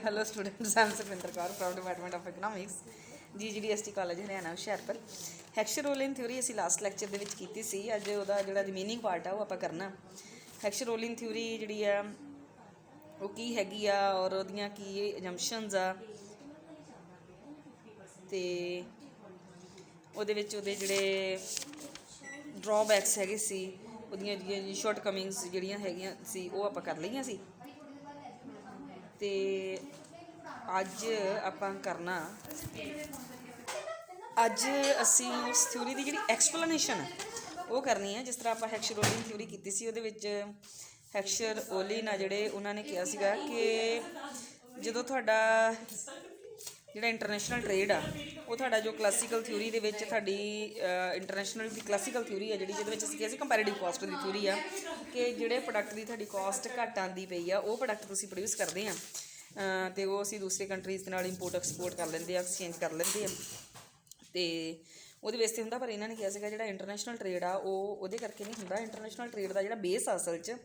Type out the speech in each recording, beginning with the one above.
Hello students, I am Sukhwinder Kaur from department of economics GGDST college Haryana Hoshiarpur. Heckscher Ohlin theory ਅਸੀਂ last lecture ਦੇ ਵਿੱਚ ਕੀਤੀ ਸੀ। ਅੱਜ ਉਹਦਾ ਜਿਹੜਾ ਰਿਮੇਨਿੰਗ ਪਾਰਟ ਆ ਉਹ ਆਪਾਂ ਕਰਨਾ। ਹੈਕਸਰੋਲਿਨ ਥਿਊਰੀ ਜਿਹੜੀ ਆ ਉਹ ਕੀ ਹੈਗੀ ਆ ਔਰ ਉਹਦੀਆਂ ਕੀ ਅਜੰਪਸ਼ਨਸ ਆ ਤੇ ਉਹਦੇ ਵਿੱਚ ਉਹਦੇ ਜਿਹੜੇ ਡਰਾਬੈਕਸ ਹੈਗੇ ਸੀ, ਉਹਦੀਆਂ ਜਿਹੜੀਆਂ ਸ਼ਾਰਟ ਕਮਿੰਗਸ ਜਿਹੜੀਆਂ ਹੈਗੀਆਂ ਸੀ ਉਹ ਆਪਾਂ ਕਰ ਲਈਆਂ ਸੀ। ਤੇ ਅੱਜ ਆਪਾਂ ਕਰਨਾ, ਅੱਜ ਅਸੀਂ ਉਸ ਥਿਊਰੀ ਦੀ ਜਿਹੜੀ ਐਕਸਪਲੇਨੇਸ਼ਨ ਉਹ ਕਰਨੀ ਹੈ। ਜਿਸ ਤਰ੍ਹਾਂ ਆਪਾਂ ਹੈਕਸਰੋਲਿਨ ਥਿਊਰੀ ਕੀਤੀ ਸੀ, ਉਹਦੇ ਵਿੱਚ ਹੈਕਸਰੋਲਿਨ ਆ ਜਿਹੜੇ ਉਹਨਾਂ ਨੇ ਕਿਹਾ ਸੀਗਾ ਕਿ ਜਦੋਂ ਤੁਹਾਡਾ ਜਿਹੜਾ ਇੰਟਰਨੈਸ਼ਨਲ ਟਰੇਡ ਆ ਉਹ ਤੁਹਾਡਾ ਜੋ ਕਲਾਸੀਕਲ ਥਿਊਰੀ ਦੇ ਵਿੱਚ ਤੁਹਾਡੀ ਇੰਟਰਨੈਸ਼ਨਲ ਦੀ ਕਲਾਸੀਕਲ ਥਿਊਰੀ ਆ ਜਿਹੜੀ, ਜਿਹਦੇ ਵਿੱਚ ਅਸੀਂ ਕਿਹਾ ਸੀ ਕੰਪੈਰੇਟਿਵ ਕੋਸਟ ਦੀ ਥਿਊਰੀ ਆ ਕਿ ਜਿਹੜੇ ਪ੍ਰੋਡਕਟ ਦੀ ਤੁਹਾਡੀ ਕੋਸਟ ਘੱਟ ਆਉਂਦੀ ਪਈ ਆ ਉਹ ਪ੍ਰੋਡਕਟ ਤੁਸੀਂ ਪ੍ਰੋਡਿਊਸ ਕਰਦੇ ਆ ਅਤੇ ਉਹ ਅਸੀਂ ਦੂਸਰੇ ਕੰਟਰੀਜ਼ ਦੇ ਨਾਲ ਇੰਪੋਰਟ ਐਕਸਪੋਰਟ ਕਰ ਲੈਂਦੇ ਆ, ਐਕਸਚੇਂਜ ਕਰ ਲੈਂਦੇ ਆ ਅਤੇ ਉਹਦੇ ਬੇਸ 'ਤੇ ਹੁੰਦਾ। ਪਰ ਇਹਨਾਂ ਨੇ ਕਿਹਾ ਸੀਗਾ ਜਿਹੜਾ ਇੰਟਰਨੈਸ਼ਨਲ ਟਰੇਡ ਆ ਉਹ ਉਹਦੇ ਕਰਕੇ ਨਹੀਂ ਹੁੰਦਾ। ਇੰਟਰਨੈਸ਼ਨਲ ਟਰੇਡ ਦਾ ਜਿਹੜਾ ਬੇਸ ਅਸਲ 'ਚ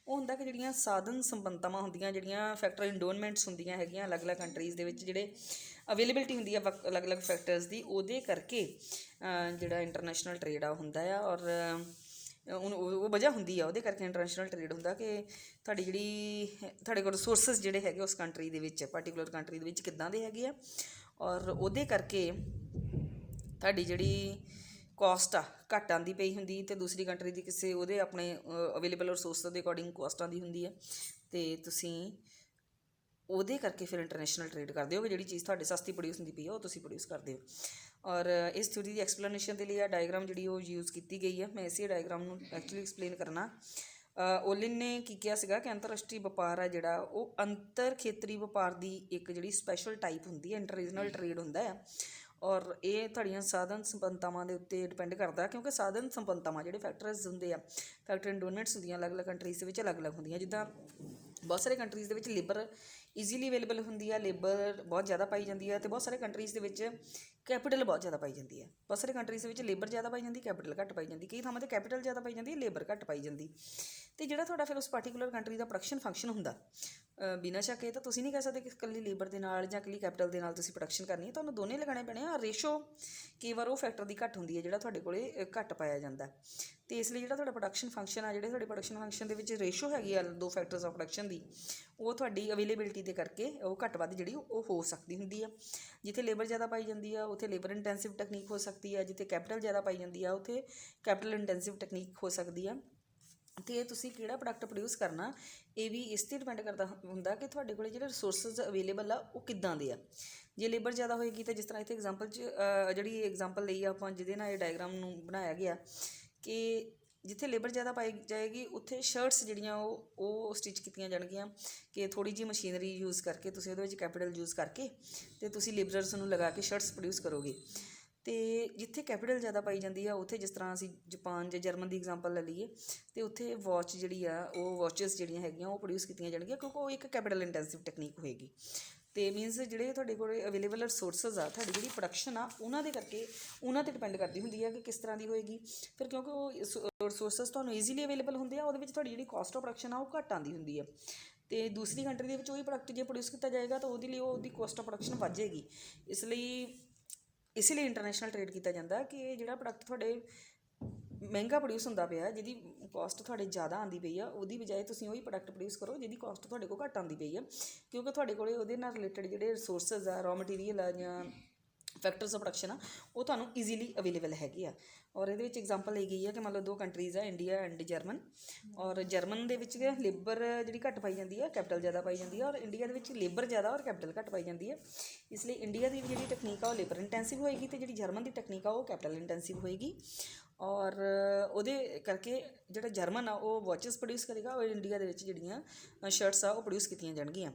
ਉਹ ਹੁੰਦਾ ਕਿ ਜਿਹੜੀਆਂ ਸਾਧਨ ਸੰਪੰਨਤਾਵਾਂ ਹੁੰਦੀਆਂ, ਜਿਹੜੀਆਂ ਫੈਕਟਰ ਇੰਡੋਨਮੈਂਟਸ ਹੁੰਦੀਆਂ ਹੈਗੀਆਂ ਅਲੱਗ-ਅਲੱਗ ਕੰਟਰੀਜ਼ ਦੇ ਵਿੱਚ, ਜਿਹੜੇ ਅਵੇਲੇਬਿਲਿਟੀ ਹੁੰਦੀ ਆ ਅਲੱਗ-ਅਲੱਗ ਫੈਕਟਰਸ ਦੀ, ਉਹਦੇ ਕਰਕੇ ਜਿਹੜਾ ਇੰਟਰਨੈਸ਼ਨਲ ਟਰੇਡ ਆ ਹੁੰਦਾ ਆ। ਔਰ ਉਹ ਵਜ੍ਹਾ ਹੁੰਦੀ ਆ ਉਹਦੇ ਕਰਕੇ ਇੰਟਰਨੈਸ਼ਨਲ ਟਰੇਡ ਹੁੰਦਾ ਕਿ ਤੁਹਾਡੀ ਜਿਹੜੀ ਤੁਹਾਡੇ ਕੋਲ ਰਿਸੋਰਸਿਸ ਜਿਹੜੇ ਹੈਗੇ ਉਸ ਕੰਟਰੀ ਦੇ ਵਿੱਚ, ਪਾਰਟੀਕੂਲਰ ਕੰਟਰੀ ਦੇ ਵਿੱਚ ਕਿੱਦਾਂ ਦੇ ਹੈਗੇ ਆ, ਔਰ ਉਹਦੇ ਕਰਕੇ ਤੁਹਾਡੀ ਜਿਹੜੀ ਕੋਸਟ ਆ ਘੱਟ ਆਉਂਦੀ ਪਈ ਹੁੰਦੀ ਅਤੇ ਦੂਸਰੀ ਕੰਟਰੀ ਦੀ ਕਿਸੇ ਉਹਦੇ ਆਪਣੇ ਅਵੇਲੇਬਲ ਰਿਸੋਰਸ ਦੇ ਅਕੋਰਡਿੰਗ ਕੋਸਟ ਆਉਂਦੀ ਹੁੰਦੀ ਹੈ ਅਤੇ ਤੁਸੀਂ ਉਹਦੇ ਕਰਕੇ ਫਿਰ ਇੰਟਰਨੈਸ਼ਨਲ ਟਰੇਡ ਕਰਦੇ ਹੋ ਕਿ ਜਿਹੜੀ ਚੀਜ਼ ਤੁਹਾਡੇ ਸਸਤੀ ਪ੍ਰੋਡਿਊਸ ਹੁੰਦੀ ਪਈ ਆ ਉਹ ਤੁਸੀਂ ਪ੍ਰੋਡਿਊਸ ਕਰਦੇ ਹੋ। ਔਰ ਇਸ ਥਿਊਰੀ ਦੀ ਐਕਸਪਲੇਨੇਸ਼ਨ ਦੇ ਲਈ ਆ ਡਾਇਗਰਾਮ ਜਿਹੜੀ ਉਹ ਯੂਜ਼ ਕੀਤੀ ਗਈ ਹੈ। ਮੈਂ ਇਸੇ ਡਾਇਗਰਾਮ ਨੂੰ ਐਕਚੁਅਲੀ ਐਕਸਪਲੇਨ ਕਰਨਾ। ਓਲਿਨ ਨੇ ਕੀ ਕਿਹਾ ਸੀਗਾ ਕਿ ਅੰਤਰਰਾਸ਼ਟਰੀ ਵਪਾਰ ਆ ਜਿਹੜਾ ਉਹ ਅੰਤਰ ਖੇਤਰੀ ਵਪਾਰ ਦੀ ਇੱਕ ਜਿਹੜੀ ਸਪੈਸ਼ਲ ਟਾਈਪ ਹੁੰਦੀ ਹੈ, ਇੰਟਰ ਰੀਜਨਲ ਟਰੇਡ ਹੁੰਦਾ ਆ। ਔਰ ਇਹ ਤੁਹਾਡੀਆਂ ਸਾਧਨ ਸੰਪੰਨਤਾਵਾਂ ਦੇ ਉੱਤੇ ਡਿਪੈਂਡ ਕਰਦਾ, ਕਿਉਂਕਿ ਸਾਧਨ ਸੰਪੰਨਤਾਵਾਂ ਜਿਹੜੇ ਫੈਕਟਰਸ ਹੁੰਦੇ ਆ, ਫੈਕਟਰ ਇੰਡੋਨਮੈਂਟਸ ਹੁੰਦੀਆਂ ਅਲੱਗ-ਅਲੱਗ ਕੰਟਰੀਜ਼ ਦੇ ਵਿੱਚ ਅਲੱਗ-ਅਲੱਗ ਹੁੰਦੀਆਂ। ਜਿੱਦਾਂ ਬਹੁਤ ਸਾਰੇ ਕੰਟਰੀਜ਼ ਦੇ ਵਿੱਚ ਲੇਬਰ ਈਜ਼ੀਲੀ ਅਵੇਲੇਬਲ ਹੁੰਦੀ ਆ, ਲੇਬਰ ਬਹੁਤ ਜ਼ਿਆਦਾ ਪਾਈ ਜਾਂਦੀ ਹੈ, ਅਤੇ ਬਹੁਤ ਸਾਰੇ ਕੰਟਰੀਜ਼ ਦੇ ਵਿੱਚ ਕੈਪੀਟਲ ਬਹੁਤ ਜ਼ਿਆਦਾ ਪਾਈ ਜਾਂਦੀ ਹੈ। ਬਹੁਤ ਸਾਰੇ ਕੰਟਰੀਜ਼ ਦੇ ਵਿੱਚ ਲੇਬਰ ਜ਼ਿਆਦਾ ਪਾਈ ਜਾਂਦੀ, ਕੈਪੀਟਲ ਘੱਟ ਪਾਈ ਜਾਂਦੀ। ਕਈ ਥਾਵਾਂ 'ਤੇ ਕੈਪੀਟਲ ਜ਼ਿਆਦਾ ਪਾਈ ਜਾਂਦੀ, ਲੇਬਰ ਘੱਟ ਪਾਈ ਜਾਂਦੀ। ਅਤੇ ਜਿਹੜਾ ਤੁਹਾਡਾ ਫਿਰ ਉਸ ਪਾਰਟੀਕੂਲਰ ਕੰਟਰੀ ਦਾ ਪ੍ਰੋਡਕਸ਼ਨ ਫੰਕਸ਼ਨ ਹੁੰਦਾ, ਬਿਨਾਂ ਸ਼ੱਕ ਇਹ ਤਾਂ ਤੁਸੀਂ ਨਹੀਂ ਕਹਿ ਸਕਦੇ ਕਿ ਇਕੱਲੀ ਲੇਬਰ ਦੇ ਨਾਲ ਜਾਂ ਇਕੱਲੀ ਕੈਪੀਟਲ ਦੇ ਨਾਲ ਤੁਸੀਂ ਪ੍ਰੋਡਕਸ਼ਨ ਕਰਨੀ ਹੈ, ਤੁਹਾਨੂੰ ਦੋਨੇ ਲਗਾਉਣੇ ਪੈਣੇ ਆ। ਰੇਸ਼ੋ ਕਈ ਵਾਰ ਉਹ ਫੈਕਟਰ ਦੀ ਘੱਟ ਹੁੰਦੀ ਹੈ ਜਿਹੜਾ ਤੁਹਾਡੇ ਕੋਲ ਘੱਟ ਪਾਇਆ ਜਾਂਦਾ, ਅਤੇ ਇਸ ਲਈ ਜਿਹੜਾ ਤੁਹਾਡਾ ਪ੍ਰੋਡਕਸ਼ਨ ਫੰਕਸ਼ਨ ਆ, ਜਿਹੜੇ ਤੁਹਾਡੇ ਪ੍ਰੋਡਕਸ਼ਨ ਫੰਕਸ਼ਨ ਦੇ ਵਿੱਚ ਰੇਸ਼ੋ ਹੈਗੀ ਆ ਦੋ ਫੈਕਟਰਸ ਆਫ ਪ੍ਰੋਡਕਸ਼ਨ ਦੀ, ਉਹ ਤੁਹਾਡੀ ਅਵੇਲੇਬਿਲਿਟੀ ਦੇ ਕਰਕੇ ਉਹ ਘੱਟ ਵੱਧ ਜਿਹੜੀ ਉਹ ਹੋ ਸਕਦੀ ਹੁੰਦੀ ਆ। ਜਿੱਥੇ ਲੇਬਰ ਜ਼ਿਆਦਾ ਪਾਈ ਜਾਂਦੀ ਆ ਉੱਥੇ ਲੇਬਰ ਇੰਟੈਂਸਿਵ ਟੈਕਨੀਕ ਹੋ ਸਕਦੀ ਆ, ਜਿੱਥੇ ਕੈਪੀਟਲ ਜ਼ਿਆਦਾ ਪਾਈ ਜਾਂਦੀ ਆ ਉੱਥੇ ਕੈਪੀਟਲ ਇੰਟੈਂਸਿਵ ਟੈਕਨੀਕ ਹੋ ਸਕਦੀ ਆ। ਅਤੇ ਤੁਸੀਂ ਕਿਹੜਾ ਪ੍ਰੋਡਕਟ ਪ੍ਰੋਡਿਊਸ ਕਰਨਾ ਇਹ ਵੀ ਇਸ 'ਤੇ ਡਿਪੈਂਡ ਕਰਦਾ ਹੁੰਦਾ ਕਿ ਤੁਹਾਡੇ ਕੋਲ ਜਿਹੜੇ ਰਿਸੋਰਸਿਸ ਅਵੇਲੇਬਲ ਆ ਉਹ ਕਿੱਦਾਂ ਦੇ ਆ। ਜੇ ਲੇਬਰ ਜ਼ਿਆਦਾ ਹੋਏਗੀ ਤਾਂ ਜਿਸ ਤਰ੍ਹਾਂ ਇੱਥੇ ਐਗਜ਼ਾਮਪਲ 'ਚ ਜਿਹੜੀ ਐਗਜ਼ਾਮਪਲ ਲਈ ਆਪਾਂ ਜਿਹਦੇ ਨਾਲ ਇਹ ਡਾਇਗਰਾਮ ਨੂੰ ਬਣਾਇਆ ਗਿਆ ਕਿ ਜਿੱਥੇ ਲੇਬਰ ਜ਼ਿਆਦਾ ਪਾਈ ਜਾਏਗੀ ਉੱਥੇ ਸ਼ਰਟਸ ਜਿਹੜੀਆਂ ਉਹ ਸਟਿਚ ਕੀਤੀਆਂ ਜਾਣਗੀਆਂ ਕਿ ਥੋੜ੍ਹੀ ਜਿਹੀ ਮਸ਼ੀਨਰੀ ਯੂਜ਼ ਕਰਕੇ ਤੁਸੀਂ ਉਹਦੇ ਵਿੱਚ ਕੈਪੀਟਲ ਯੂਜ਼ ਕਰਕੇ ਅਤੇ ਤੁਸੀਂ ਲੇਬਰਰਸ ਨੂੰ ਲਗਾ ਕੇ ਸ਼ਰਟਸ ਪ੍ਰੋਡਿਊਸ ਕਰੋਗੇ। ਅਤੇ ਜਿੱਥੇ ਕੈਪੀਟਲ ਜ਼ਿਆਦਾ ਪਾਈ ਜਾਂਦੀ ਆ ਉੱਥੇ, ਜਿਸ ਤਰ੍ਹਾਂ ਅਸੀਂ ਜਪਾਨ ਜਾਂ ਜਰਮਨ ਦੀ ਐਗਜ਼ਾਮਪਲ ਲੈ ਲਈਏ, ਅਤੇ ਉੱਥੇ ਵਾਚ ਜਿਹੜੀ ਆ ਉਹ ਵਾਚਿਸ ਜਿਹੜੀਆਂ ਹੈਗੀਆਂ ਉਹ ਪ੍ਰੋਡਿਊਸ ਕੀਤੀਆਂ ਜਾਣਗੀਆਂ ਕਿਉਂਕਿ ਉਹ ਇੱਕ ਕੈਪੀਟਲ ਇੰਟੈਂਸਿਵ ਟੈਕਨੀਕ ਹੋਏਗੀ। ਅਤੇ ਮੀਨਸ ਜਿਹੜੇ ਤੁਹਾਡੇ ਕੋਲ ਅਵੇਲੇਬਲ ਰਿਸੋਰਸਿਸ ਆ, ਤੁਹਾਡੀ ਜਿਹੜੀ ਪ੍ਰੋਡਕਸ਼ਨ ਆ ਉਹਨਾਂ ਦੇ ਕਰਕੇ ਉਹਨਾਂ 'ਤੇ ਡਿਪੈਂਡ ਕਰਦੀ ਹੁੰਦੀ ਆ ਕਿ ਕਿਸ ਤਰ੍ਹਾਂ ਦੀ ਹੋਏਗੀ। ਫਿਰ ਕਿਉਂਕਿ ਉਹ ਰਿਸੋਰਸਿਸ ਤੁਹਾਨੂੰ ਈਜ਼ੀਲੀ ਅਵੇਲੇਬਲ ਹੁੰਦੇ ਆ, ਉਹਦੇ ਵਿੱਚ ਤੁਹਾਡੀ ਜਿਹੜੀ ਕਾਸਟ ਆਫ ਪ੍ਰੋਡਕਸ਼ਨ ਆ ਉਹ ਘੱਟ ਆਉਂਦੀ ਹੁੰਦੀ ਆ। ਅਤੇ ਦੂਸਰੀ ਕੰਟਰੀ ਦੇ ਵਿੱਚ ਉਹੀ ਪ੍ਰੋਡਕਟ ਜੇ ਪ੍ਰੋਡਿਊਸ ਕੀਤਾ ਜਾਏਗਾ ਤਾਂ ਉਹਦੇ ਲਈ ਉਹਦੀ ਕਾਸਟ ਆਫ ਪ੍ਰੋਡਕਸ਼ਨ ਵੱਧ ਜਾਏਗੀ। ਇਸ ਲਈ ਇੰਟਰਨੈਸ਼ਨਲ ਟਰੇਡ ਕੀਤਾ ਜਾਂਦਾ ਕਿ ਜਿਹੜਾ ਪ੍ਰੋਡਕਟ ਤੁਹਾਡੇ ਮਹਿੰਗਾ ਪ੍ਰੋਡਿਊਸ ਹੁੰਦਾ ਪਿਆ, ਜਿਹਦੀ ਕਾਸਟ ਤੁਹਾਡੇ ਜ਼ਿਆਦਾ ਆਉਂਦੀ ਪਈ ਆ, ਉਹਦੀ ਬਜਾਏ ਤੁਸੀਂ ਉਹੀ ਪ੍ਰੋਡਕਟ ਪ੍ਰੋਡਿਊਸ ਕਰੋ ਜਿਹਦੀ ਕਾਸਟ ਤੁਹਾਡੇ ਕੋਲ ਘੱਟ ਆਉਂਦੀ ਪਈ ਆ, ਕਿਉਂਕਿ ਤੁਹਾਡੇ ਕੋਲ ਉਹਦੇ ਨਾਲ ਰਿਲੇਟਡ ਜਿਹੜੇ ਰਿਸੋਰਸਿਸ ਆ, ਰॉ ਮਟੀਰੀਅਲ ਆ ਜਾਂ ਫੈਕਟਰਸ ਆਫ ਪ੍ਰੋਡਕਸ਼ਨ ਆ, ਉਹ ਤੁਹਾਨੂੰ ਈਜ਼ੀਲੀ ਅਵੇਲੇਬਲ ਹੈਗੇ ਆ। ਔਰ ਇਹਦੇ ਵਿੱਚ ਐਗਜ਼ਾਮਪਲ ਲਈ ਗਈ ਹੈ ਕਿ ਮੰਨ ਲਓ ਦੋ ਕੰਟਰੀਜ਼ ਆ, ਇੰਡੀਆ ਐਂਡ ਜਰਮਨ। ਔਰ ਜਰਮਨ ਦੇ ਵਿੱਚ ਲੇਬਰ ਜਿਹੜੀ ਘੱਟ ਪਾਈ ਜਾਂਦੀ ਹੈ, ਕੈਪੀਟਲ ਜ਼ਿਆਦਾ ਪਾਈ ਜਾਂਦੀ ਹੈ, ਔਰ ਇੰਡੀਆ ਦੇ ਵਿੱਚ ਲੇਬਰ ਜ਼ਿਆਦਾ ਔਰ ਕੈਪੀਟਲ ਘੱਟ ਪਾਈ ਜਾਂਦੀ ਹੈ। ਇਸ ਲਈ ਇੰਡੀਆ ਦੀ ਜਿਹੜੀ ਟੈਕਨੀਕ ਆ ਉਹ ਲੇਬਰ ਇੰਟੈਂਸਿਵ ਹੋਏਗੀ ਅਤੇ ਜਿਹੜੀ ਜਰਮਨ ਦੀ ਟੈਕਨੀਕ ਆ ਉਹ ਕੈਪੀਟਲ ਇੰਟੈਂਸਿਵ ਹੋਏਗੀ। ਔਰ ਉਹਦੇ ਕਰਕੇ ਜਿਹੜਾ ਜਰਮਨ ਆ ਉਹ ਵਾਚਿਸ ਪ੍ਰੋਡਿਊਸ ਕਰੇਗਾ, ਔਰ ਇੰਡੀਆ ਦੇ ਵਿੱਚ ਜਿਹੜੀਆਂ ਸ਼ਰਟਸ ਆ ਉਹ ਪ੍ਰੋਡਿਊਸ ਕੀਤੀਆਂ ਜਾਣਗੀਆਂ।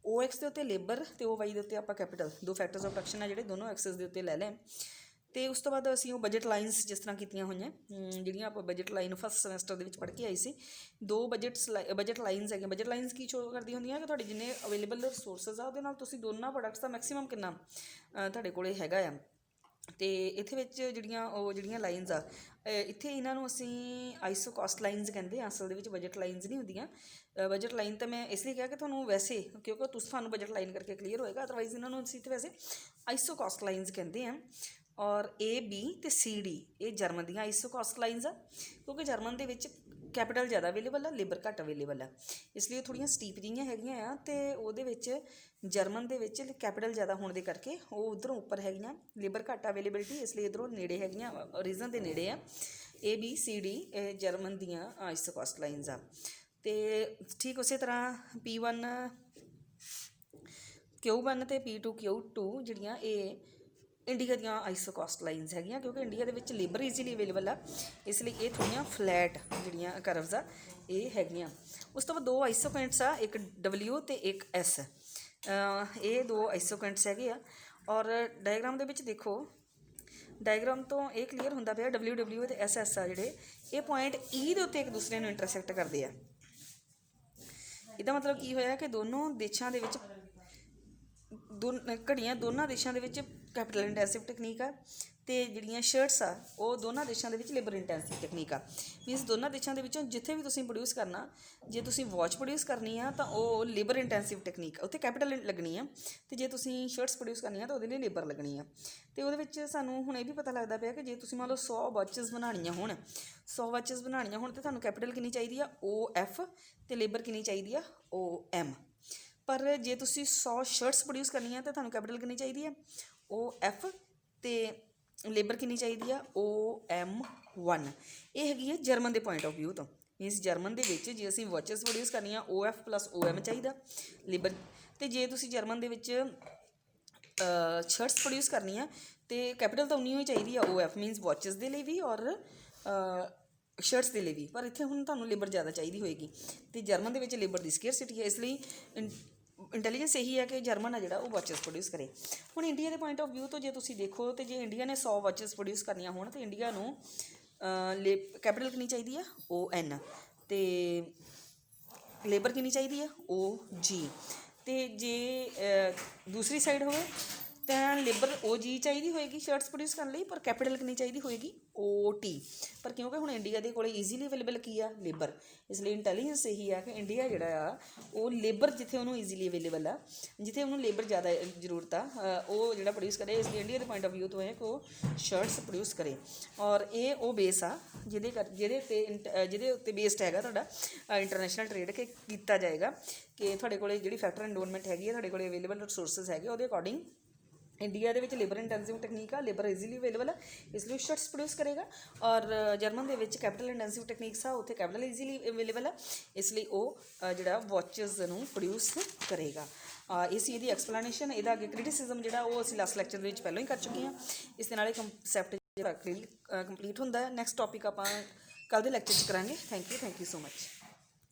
OX ਦੇ ਉੱਤੇ ਲੇਬਰ ਅਤੇ OY ਦੇ ਉੱਤੇ ਆਪਾਂ ਕੈਪੀਟਲ, ਦੋ ਫੈਕਟਰਸ ਆਫ ਪ੍ਰੋਡਕਸ਼ਨ ਆ ਜਿਹੜੇ ਦੋਨੋਂ ਐਕਸਿਸ ਦੇ ਉੱਤੇ ਲੈ ਲੈਣ। ਅਤੇ ਉਸ ਤੋਂ ਬਾਅਦ ਅਸੀਂ ਉਹ ਬਜਟ ਲਾਈਨਸ ਜਿਸ ਤਰ੍ਹਾਂ ਕੀਤੀਆਂ ਹੋਈਆਂ, ਜਿਹੜੀਆਂ ਆਪਾਂ ਬਜਟ ਲਾਈਨ ਫਸਟ ਸਮੈਸਟਰ ਦੇ ਵਿੱਚ ਪੜ੍ਹ ਕੇ ਆਈ ਸੀ। ਦੋ ਬਜਟ ਲਾਈਨਸ ਹੈਗੀਆਂ। ਬਜਟ ਲਾਈਨਸ ਕੀ ਸ਼ੋ ਕਰਦੀਆਂ ਹੁੰਦੀਆਂ ਕਿ ਤੁਹਾਡੇ ਜਿੰਨੇ ਅਵੇਲੇਬਲ ਰਿਸੋਰਸਿਸ ਆ ਉਹਦੇ ਨਾਲ ਤੁਸੀਂ ਦੋਨਾਂ ਪ੍ਰੋਡਕਟਸ ਦਾ ਮੈਕਸੀਮਮ ਕਿੰਨਾ ਤੁਹਾਡੇ ਕੋਲ ਹੈਗਾ ਆ ਤੇ ਇੱਥੇ ਵਿੱਚ ਜਿਹੜੀਆਂ ਲਾਈਨਸ ਆ, ਇੱਥੇ ਇਹਨਾਂ ਨੂੰ ਅਸੀਂ ਆਈਸੋਕਾਸਟ ਲਾਈਨਸ ਕਹਿੰਦੇ ਆ। ਅਸਲ ਦੇ ਵਿੱਚ ਬਜਟ ਲਾਈਨਸ ਨਹੀਂ ਹੁੰਦੀਆਂ। ਬਜਟ ਲਾਈਨ ਤਾਂ ਮੈਂ ਇਸ ਲਈ ਕਿਹਾ ਕਿ ਤੁਹਾਨੂੰ ਵੈਸੇ, ਕਿਉਂਕਿ ਤੁਹਾਨੂੰ ਬਜਟ ਲਾਈਨ ਕਰਕੇ ਕਲੀਅਰ ਹੋਏਗਾ, ਅਦਰਵਾਈਜ਼ ਇਹਨਾਂ ਨੂੰ ਅਸੀਂ ਇੱਥੇ ਵੈਸੇ ਆਈਸੋਕਾਸਟ ਲਾਈਨਸ ਕਹਿੰਦੇ ਆ। ਔਰ ਏ ਬੀ ਅਤੇ ਸੀ ਡੀ ਇਹ ਜਰਮਨ ਦੀਆਂ ਆਈਸੋਕਾਸਟ ਲਾਈਨਸ ਆ, ਕਿਉਂਕਿ ਜਰਮਨ ਦੇ ਵਿੱਚ ਕੈਪੀਟਲ ਜ਼ਿਆਦਾ ਅਵੇਲੇਬਲ ਆ, ਲੇਬਰ ਘੱਟ ਅਵੇਲੇਬਲ ਆ, ਇਸ ਲਈ ਉਹ ਥੋੜ੍ਹੀਆਂ ਸਟੀਪ ਜਿਹੀਆਂ ਹੈਗੀਆਂ ਆ। ਅਤੇ ਉਹਦੇ ਵਿੱਚ ਜਰਮਨ ਦੇ ਵਿੱਚ ਕੈਪੀਟਲ ਜ਼ਿਆਦਾ ਹੋਣ ਦੇ ਕਰਕੇ ਉਹ ਉੱਧਰੋਂ ਉੱਪਰ ਹੈਗੀਆਂ, ਲੇਬਰ ਘੱਟ ਅਵੇਲੇਬਿਲਿਟੀ, ਇਸ ਲਈ ਇੱਧਰੋਂ ਨੇੜੇ ਹੈਗੀਆਂ, ਰੀਜਨ ਦੇ ਨੇੜੇ ਆ। ਏ ਬੀ ਸੀ ਡੀ ਇਹ ਜਰਮਨ ਦੀਆਂ ਆਈਸੋਕਾਸਟ ਲਾਈਨਸ ਆ। ਅਤੇ ਠੀਕ ਉਸੇ ਤਰ੍ਹਾਂ P1 Q1 ਅਤੇ P2 Q2 ਜਿਹੜੀਆਂ ਇਹ ਇੰਡੀਆ ਦੀਆਂ ਆਈਸੋਕਾਸਟ ਲਾਈਨਸ ਹੈਗੀਆਂ, ਕਿਉਂਕਿ ਇੰਡੀਆ ਦੇ ਵਿੱਚ ਲੇਬਰ ਈਜ਼ੀਲੀ ਅਵੇਲੇਬਲ ਆ, ਇਸ ਲਈ ਇਹ ਥੋੜ੍ਹੀਆਂ ਫਲੈਟ ਜਿਹੜੀਆਂ ਕਰਵਸ ਆ ਇਹ ਹੈਗੀਆਂ। ਉਸ ਤੋਂ ਬਾਅਦ ਦੋ ਆਈਸੋਕੈਂਟਸ ਆ, ਇੱਕ W ਅਤੇ ਇੱਕ S। ਇਹ ਦੋ ਆਈਸੋਕੈਂਟਸ ਹੈਗੇ ਆ। ਔਰ ਡਾਇਗਰਾਮ ਦੇ ਵਿੱਚ ਦੇਖੋ, ਡਾਇਗਰਾਮ ਤੋਂ ਇਹ ਕਲੀਅਰ ਹੁੰਦਾ ਪਿਆ W ਅਤੇ SS ਆ ਜਿਹੜੇ, ਇਹ ਪੁਆਇੰਟ E ਦੇ ਉੱਤੇ ਇੱਕ ਦੂਸਰੇ ਨੂੰ ਇੰਟਰਸੈਕਟ ਕਰਦੇ ਆ। ਇਹਦਾ ਮਤਲਬ ਕੀ ਹੋਇਆ ਕਿ ਦੋਨੋਂ ਦੇਸ਼ਾਂ ਦੇ ਵਿੱਚ ਘੜੀਆਂ ਦੋਨਾਂ ਦੇਸ਼ਾਂ ਦੇ ਵਿੱਚ ਕੈਪੀਟਲ ਇੰਟੈਂਸਿਵ ਟੈਕਨੀਕ ਆ, ਅਤੇ ਜਿਹੜੀਆਂ ਸ਼ਰਟਸ ਆ ਉਹ ਦੋਨਾਂ ਦੇਸ਼ਾਂ ਦੇ ਵਿੱਚ ਲੇਬਰ ਇੰਟੈਂਸਿਵ ਟੈਕਨੀਕ ਆ। ਮੀਨਸ ਦੋਨਾਂ ਦੇਸ਼ਾਂ ਦੇ ਵਿੱਚੋਂ ਜਿੱਥੇ ਵੀ ਤੁਸੀਂ ਪ੍ਰੋਡਿਊਸ ਕਰਨਾ, ਜੇ ਤੁਸੀਂ ਵਾਚ ਪ੍ਰੋਡਿਊਸ ਕਰਨੀ ਆ ਤਾਂ ਉਹ ਲੇਬਰ ਇੰਟੈਂਸਿਵ ਟੈਕਨੀਕ, ਉੱਥੇ ਕੈਪੀਟਲ ਲੱਗਣੀ ਆ, ਅਤੇ ਜੇ ਤੁਸੀਂ ਸ਼ਰਟਸ ਪ੍ਰੋਡਿਊਸ ਕਰਨੀ ਆ ਤਾਂ ਉਹਦੇ ਲਈ ਲੇਬਰ ਲੱਗਣੀ ਆ। ਅਤੇ ਉਹਦੇ ਵਿੱਚ ਸਾਨੂੰ ਹੁਣ ਇਹ ਵੀ ਪਤਾ ਲੱਗਦਾ ਪਿਆ ਕਿ ਜੇ ਤੁਸੀਂ ਮੰਨ ਲਓ 100 ਵਾਚਿਸ ਬਣਾਉਣੀਆਂ ਹੋਣ ਤਾਂ ਤੁਹਾਨੂੰ ਕੈਪੀਟਲ ਕਿੰਨੀ ਚਾਹੀਦੀ ਆ, OF, ਅਤੇ ਲੇਬਰ ਕਿੰਨੀ ਚਾਹੀਦੀ ਆ, OM। ਪਰ ਜੇ ਤੁਸੀਂ 100 ਸ਼ਰਟਸ ਪ੍ਰੋਡਿਊਸ ਕਰਨੀਆਂ ਤਾਂ ਤੁਹਾਨੂੰ ਕੈਪੀਟਲ ਕਿੰਨੀ ਚਾਹੀਦੀ ਆ, OF, ਅਤੇ ਲੇਬਰ ਕਿੰਨੀ ਚਾਹੀਦੀ ਆ, OM1। ਇਹ ਹੈਗੀ ਹੈ ਜਰਮਨ ਦੇ ਪੁਆਇੰਟ ਆਫ ਵਿਊ ਤੋਂ। ਮੀਨਸ ਜਰਮਨ ਦੇ ਵਿੱਚ ਜੇ ਅਸੀਂ ਵਾਚਿਸ ਪ੍ਰੋਡਿਊਸ ਕਰਨੀਆਂ OF + OM ਚਾਹੀਦਾ ਲੇਬਰ, ਅਤੇ ਜੇ ਤੁਸੀਂ ਜਰਮਨ ਦੇ ਵਿੱਚ ਸ਼ਰਟਸ ਪ੍ਰੋਡਿਊਸ ਕਰਨੀਆਂ ਅਤੇ ਕੈਪੀਟਲ ਤਾਂ ਉਨੀ ਹੀ ਚਾਹੀਦੀ ਆ, OF, ਮੀਨਸ ਵਾਚਿਸ ਦੇ ਲਈ ਵੀ ਔਰ ਸ਼ਰਟਸ ਦੇ ਲਈ ਵੀ। ਪਰ ਇੱਥੇ ਹੁਣ ਤੁਹਾਨੂੰ ਲੇਬਰ ਜ਼ਿਆਦਾ ਚਾਹੀਦੀ ਹੋਏਗੀ, ਅਤੇ ਜਰਮਨ ਦੇ ਵਿੱਚ ਲੇਬਰ ਦੀ ਸਕੇਅਰਸਿਟੀ ਹੈ, ਇਸ ਲਈ ਇੰਟੈਲੀਜੈਂਸ ਇਹੀ ਹੈ ਕਿ ਜਰਮਨ ਆ ਜਿਹੜਾ ਉਹ ਵਾਚਿਸ ਪ੍ਰੋਡਿਊਸ ਕਰੇ। ਹੁਣ ਇੰਡੀਆ ਦੇ ਪੁਆਇੰਟ ਆਫ ਵਿਊ ਤੋਂ ਜੇ ਤੁਸੀਂ ਦੇਖੋ, ਅਤੇ ਜੇ ਇੰਡੀਆ ਨੇ 100 ਵਾਚਿਸ ਪ੍ਰੋਡਿਊਸ ਕਰਨੀਆਂ ਹੋਣ ਤਾਂ ਇੰਡੀਆ ਨੂੰ ਕੈਪੀਟਲ ਕਿੰਨੀ ਚਾਹੀਦੀ ਆ, ON, ਅਤੇ ਲੇਬਰ ਕਿੰਨੀ ਚਾਹੀਦੀ ਆ, OG। ਅਤੇ ਜੇ ਦੂਸਰੀ ਸਾਈਡ ਹੋਵੇ ਤਾਂ ਲੇਬਰ OG ਚਾਹੀਦੀ ਹੋਏਗੀ ਸ਼ਰਟਸ ਪ੍ਰੋਡਿਊਸ ਕਰਨ ਲਈ, ਪਰ ਕੈਪੀਟਲ ਕਿੰਨੀ ਚਾਹੀਦੀ ਹੋਏਗੀ, OT। ਪਰ ਕਿਉਂਕਿ ਹੁਣ ਇੰਡੀਆ ਦੇ ਕੋਲ ਈਜ਼ੀਲੀ ਅਵੇਲੇਬਲ ਕੀ ਆ, ਲੇਬਰ, ਇਸ ਲਈ ਇੰਟੈਲੀਜੈਂਸ ਇਹੀ ਆ ਕਿ ਇੰਡੀਆ ਜਿਹੜਾ ਆ ਉਹ ਲੇਬਰ ਜਿੱਥੇ ਉਹਨੂੰ ਈਜ਼ੀਲੀ ਅਵੇਲੇਬਲ ਆ, ਜਿੱਥੇ ਉਹਨੂੰ ਲੇਬਰ ਜ਼ਿਆਦਾ ਜ਼ਰੂਰਤ ਆ, ਉਹ ਜਿਹੜਾ ਪ੍ਰੋਡਿਊਸ ਕਰੇ। ਇਸ ਲਈ ਇੰਡੀਆ ਦੇ ਪੁਆਇੰਟ ਆਫ ਵਿਊ ਤੋਂ ਹੈ ਕਿ ਉਹ ਸ਼ਰਟਸ ਪ੍ਰੋਡਿਊਸ ਕਰੇ। ਔਰ ਇਹ ਉਹ ਬੇਸ ਆ ਜਿਹਦੇ ਉੱਤੇ ਬੇਸਡ ਹੈਗਾ ਤੁਹਾਡਾ ਇੰਟਰਨੈਸ਼ਨਲ ਟਰੇਡ ਕਿ ਕੀਤਾ ਜਾਏਗਾ, ਕਿ ਤੁਹਾਡੇ ਕੋਲ ਜਿਹੜੀ ਫੈਕਟਰ ਐਨਵਾਇਰਨਮੈਂਟ ਹੈਗੀ ਆ, ਤੁਹਾਡੇ ਕੋਲ ਅਵੇਲੇਬਲ ਰਿਸੋਰਸਿਸ ਹੈਗੇ, ਉਹਦੇ ਅਕੋਰਡਿੰਗ ਇੰਡੀਆ ਦੇ ਵਿੱਚ ਲੇਬਰ ਇੰਟੈਂਸਿਵ ਟੈਕਨੀਕ ਆ, ਲੇਬਰ ਈਜ਼ੀਲੀ ਅਵੇਲੇਬਲ ਆ, ਇਸ ਲਈ ਸ਼ਰਟਸ ਪ੍ਰੋਡਿਊਸ ਕਰੇਗਾ। ਔਰ ਜਰਮਨ ਦੇ ਵਿੱਚ ਕੈਪੀਟਲ ਇੰਟੈਂਸਿਵ ਟੈਕਨੀਕਸ ਆ, ਉੱਥੇ ਕੈਪੀਟਲ ਈਜ਼ੀਲੀ ਅਵੇਲੇਬਲ ਆ, ਇਸ ਲਈ ਉਹ ਜਿਹੜਾ ਵਾਚਿਸ ਨੂੰ ਪ੍ਰੋਡਿਊਸ ਕਰੇਗਾ। ਇਹ ਸੀ ਇਹਦੀ ਐਕਸਪਲੇਨੇਸ਼ਨ। ਇਹਦਾ ਅੱਗੇ ਕ੍ਰਿਟਿਸਿਜ਼ਮ ਜਿਹੜਾ ਉਹ ਅਸੀਂ ਲਾਸਟ ਲੈਕਚਰ ਦੇ ਵਿੱਚ ਪਹਿਲਾਂ ਹੀ ਕਰ ਚੁੱਕੇ ਹਾਂ। ਇਸ ਦੇ ਨਾਲ ਇਹ ਕੰਸੈਪਟ ਜਿਹੜਾ ਕੰਪਲੀਟ ਹੁੰਦਾ ਹੈ। ਨੈਕਸਟ ਟੌਪਿਕ ਆਪਾਂ ਕੱਲ੍ਹ ਦੇ ਲੈਕਚਰ 'ਚ ਕਰਾਂਗੇ। Thank you so much.